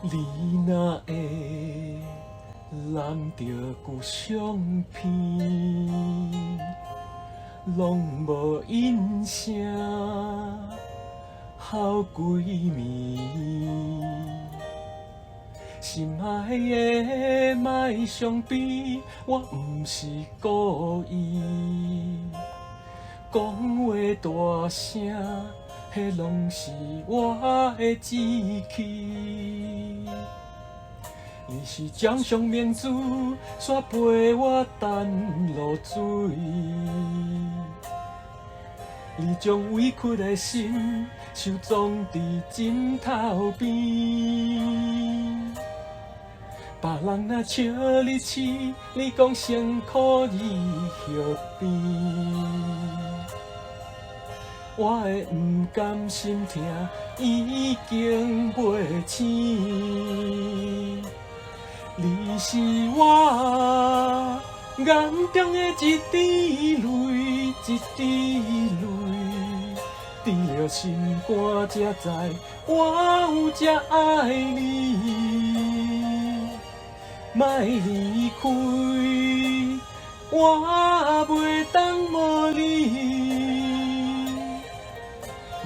你若会揽着旧相片，拢无音声，好几暝。心爱的，莫伤悲，我毋是故意。讲话大声，迄拢是我的志气。你是掌上明珠，煞陪我等落水。你将委屈的心收藏伫枕头边。别人若笑你痴，你讲辛苦你后边。我的不甘心痛，已经袂醒。你是我眼中的一滴泪，一滴泪，滴了心肝才知，我有这爱你。莫离开，我袂当无你，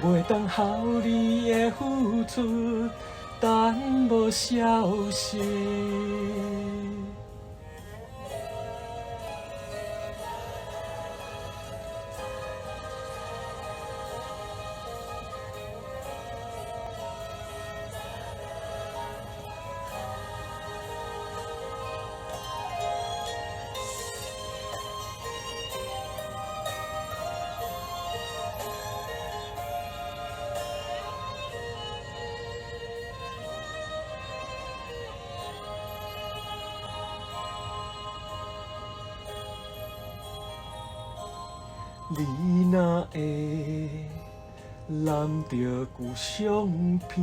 袂当靠你的付出，等无消息。你若会揽着旧相片，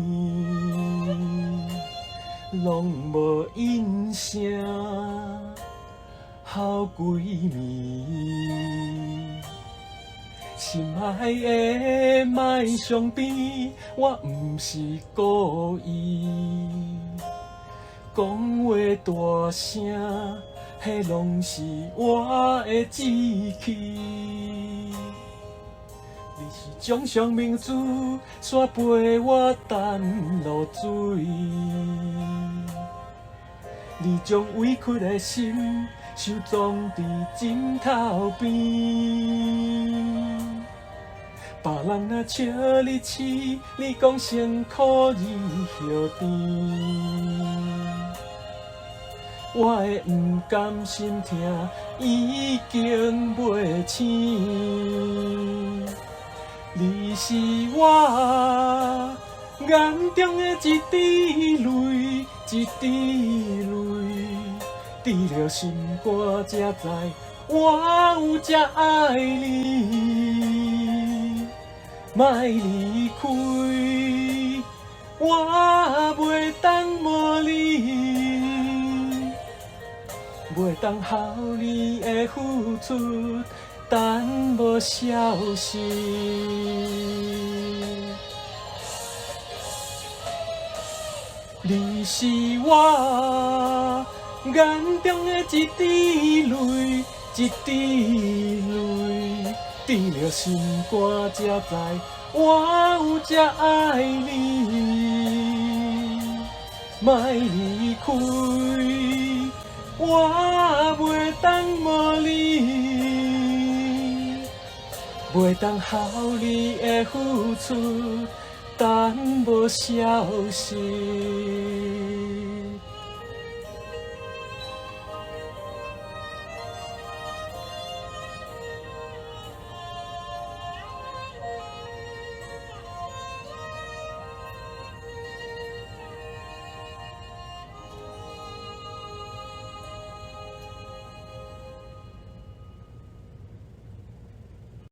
拢无音声，好几暝。心爱的，莫伤悲，我毋是故意。讲话大声，迄拢是我的志气。你是掌上明珠，煞陪我等落水。你将委屈的心收藏伫枕头边。别人若笑你痴，你讲辛苦你后边。我的不甘心痛，已经袂醒。你是我眼中的一滴泪，一滴泪，滴了心肝才知，我有这爱你。莫离开，我袂当无你，袂当靠你的付出，等无消息。你是我眼中的一滴泪，一滴泪，滴了心肝才知，我有这爱你。莫离开，我袂当无你，袂当靠你的付出，等无消息。